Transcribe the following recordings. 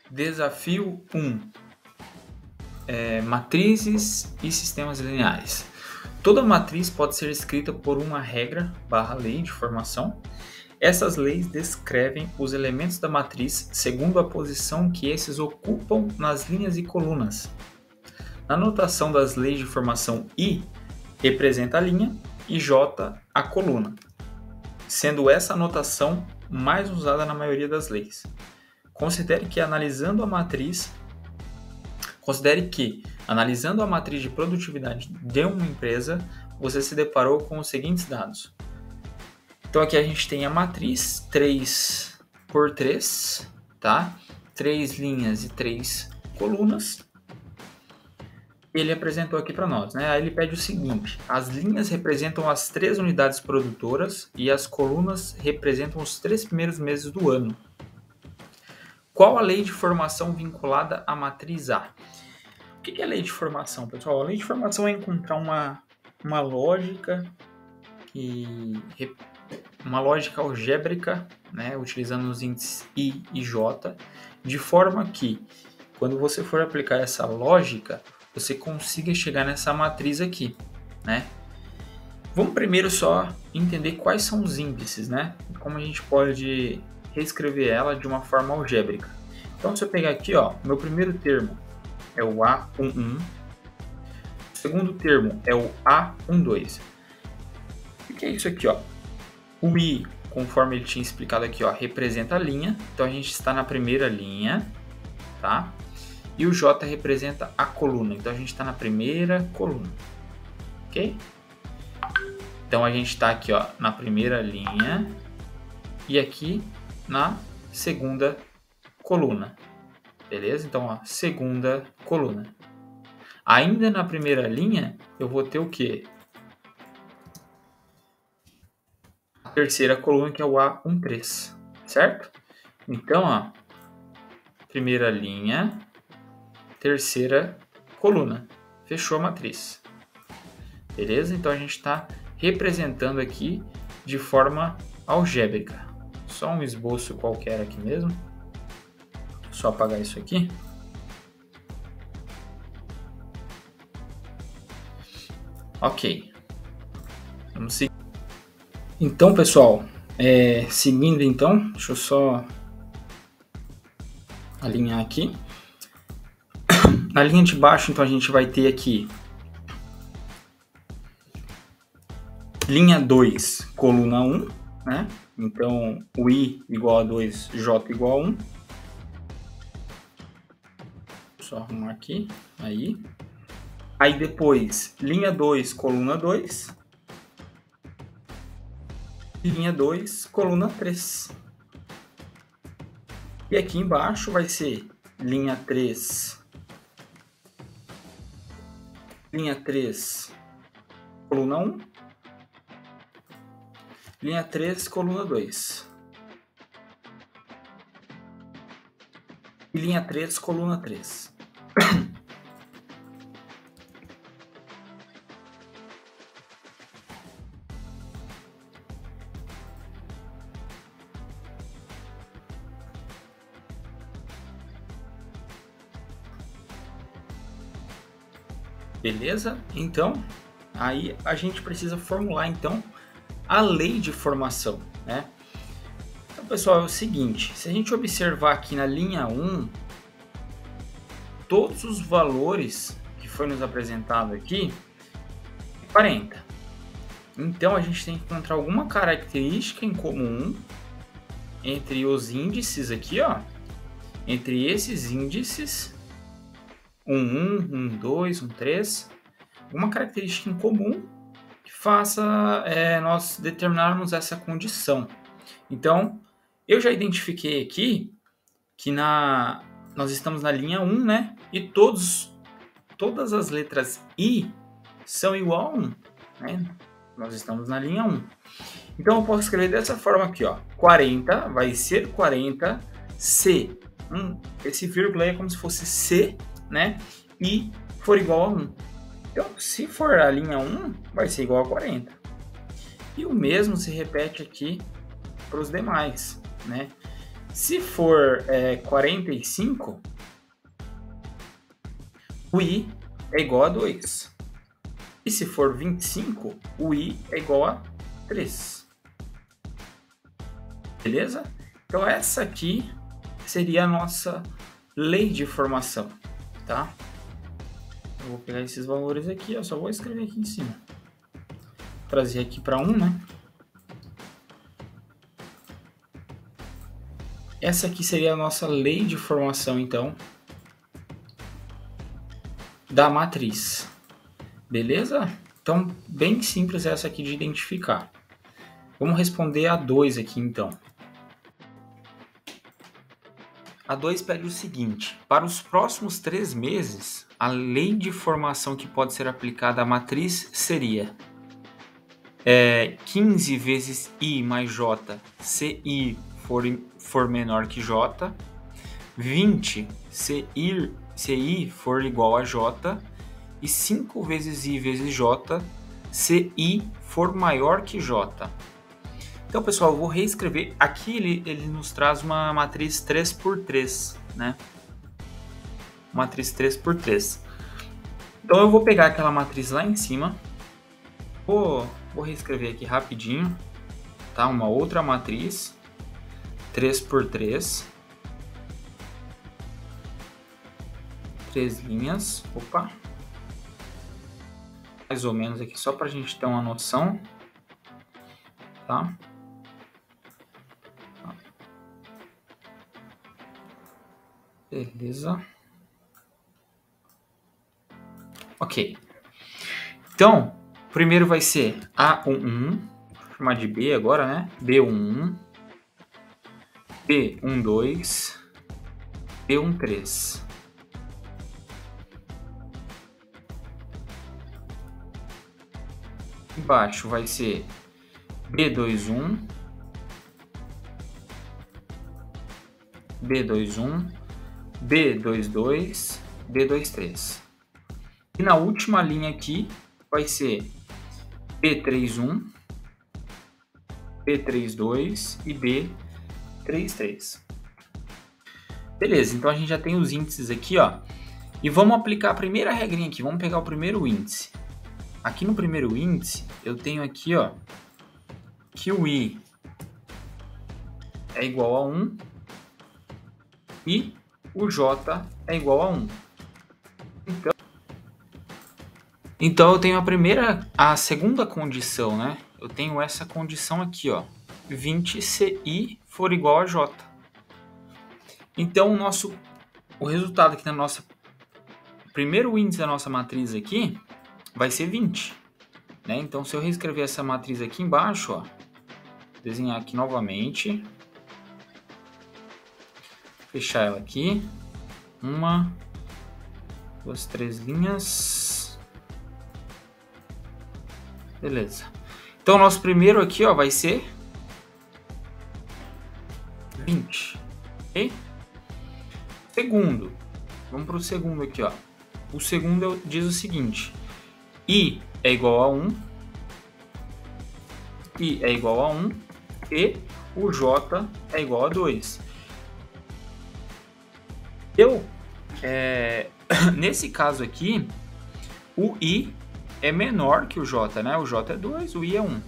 Desafio 1. Matrizes e sistemas lineares. Toda matriz pode ser escrita por uma regra/lei de formação. Essas leis descrevem os elementos da matriz segundo a posição que esses ocupam nas linhas e colunas. Na notação das leis de formação, I representa a linha e J a coluna, sendo essa a notação mais usada na maioria das leis. Considere que analisando a matriz de produtividade de uma empresa, você se deparou com os seguintes dados. Então aqui a gente tem a matriz 3x3, tá? 3 linhas e 3 colunas. Ele apresentou aqui para nós, né? Aí ele pede o seguinte: as linhas representam as 3 unidades produtoras e as colunas representam os 3 primeiros meses do ano. Qual a lei de formação vinculada à matriz A? O que é a lei de formação, pessoal? A lei de formação é encontrar uma lógica algébrica, né, utilizando os índices I e J, de forma que, quando você for aplicar essa lógica, você consiga chegar nessa matriz aqui, né? Vamos primeiro só entender quais são os índices, né? Como a gente pode reescrever ela de uma forma algébrica. Então, se eu pegar aqui, ó, meu primeiro termo é o A11, o segundo termo é o A12. O que é isso aqui, ó? O I, conforme ele tinha explicado aqui, ó, representa a linha, então a gente está na primeira linha, tá? E o J representa a coluna, então a gente está na primeira coluna, ok? Então a gente está aqui, ó, na primeira linha e aqui na segunda coluna, beleza? Então, ó, segunda coluna. Ainda na primeira linha, eu vou ter o quê? A terceira coluna, que é o A13, certo? Então, ó, primeira linha, terceira coluna. Fechou a matriz. Beleza? Então, a gente está representando aqui de forma algébrica. Só um esboço qualquer aqui mesmo. Só apagar isso aqui. Ok. Vamos seguir. Então, pessoal, seguindo então, deixa eu só alinhar aqui. Na linha de baixo, então, a gente vai ter aqui linha 2, coluna 1, né? Então, o I igual a 2, J igual a 1. Só arrumar aqui, aí. Aí depois, linha 2, coluna 2. Linha 2, coluna 3. E aqui embaixo vai ser linha 3, coluna 1. Linha 3, coluna 2. E linha 3, coluna 3. Beleza? Então, aí a gente precisa formular então a lei de formação, né? Então, pessoal, é o seguinte, se a gente observar aqui na linha 1, todos os valores que foi nos apresentado aqui é 40. Então, a gente tem que encontrar alguma característica em comum entre os índices aqui, ó, entre esses índices, 1, 2, 3, uma característica em comum que faça nós determinarmos essa condição. Então, eu já identifiquei aqui que nós estamos na linha 1, né? E todas as letras I são igual a 1, né? Nós estamos na linha 1. Então, eu posso escrever dessa forma aqui, ó. 40 vai ser 40 C. Esse vírgula aí é como se fosse C, né? E for igual a 1. Então, se for a linha 1, vai ser igual a 40. E o mesmo se repete aqui para os demais, né? Se for 45, o I é igual a 2. E se for 25, o I é igual a 3. Beleza? Então essa aqui seria a nossa lei de formação, tá? Eu vou pegar esses valores aqui, eu só vou escrever aqui em cima. Trazer aqui para 1, né? Essa aqui seria a nossa lei de formação, então, da matriz. Beleza? Então, bem simples essa aqui de identificar. Vamos responder a 2 aqui, então. A 2 pede o seguinte: para os próximos 3 meses, a lei de formação que pode ser aplicada à matriz seria 15 vezes I mais J, se I for menor que J, 20 se I for igual a J, e 5 vezes I vezes J, se I for maior que J. Então, pessoal, eu vou reescrever. Aqui ele nos traz uma matriz 3x3, né? Matriz 3x3. Então, eu vou pegar aquela matriz lá em cima. Vou reescrever aqui rapidinho, tá? Uma outra matriz 3x3. 3 linhas. Opa! Mais ou menos aqui, só para a gente ter uma noção, tá? Beleza. Ok. Então, primeiro vai ser A11, vou chamar de B agora, né? B11, B12, B13. Embaixo vai ser B21, B21, B22, B23. E na última linha aqui vai ser B31, B32 e B33. Beleza, então a gente já tem os índices aqui, ó. E vamos aplicar a primeira regrinha aqui, vamos pegar o primeiro índice. Aqui no primeiro índice, eu tenho aqui, ó, que o I é igual a 1 e o J é igual a 1. Então eu tenho a segunda condição, né? Eu tenho essa condição aqui, ó, 20 se I for igual a J. Então o resultado aqui na nossa primeiro índice da nossa matriz aqui vai ser 20, né? Então se eu reescrever essa matriz aqui embaixo, ó, desenhar aqui novamente, fechar ela aqui, 1, 2, 3 linhas, beleza. Então o nosso primeiro aqui, ó, vai ser 20, ok? Segundo, vamos para o segundo aqui, ó. O segundo diz o seguinte: I é igual a 1, I é igual a 1 e o J é igual a 2. Nesse caso aqui, o I é menor que o J, né? O J é 2, o I é 1.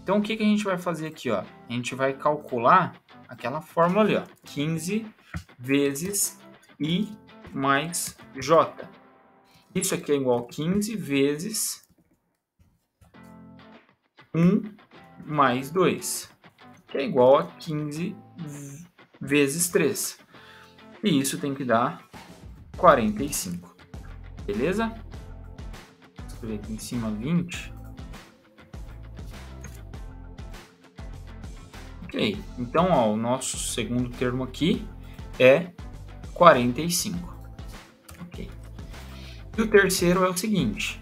Então o que a gente vai fazer aqui, ó? A gente vai calcular aquela fórmula ali, ó. 15 vezes I mais J. Isso aqui é igual a 15 vezes 1 mais 2, que é igual a 15 vezes 3. E isso tem que dar 45. Beleza? Vou escrever aqui em cima 20. Ok. Então, ó, o nosso segundo termo aqui é 45. Ok. E o terceiro é o seguinte: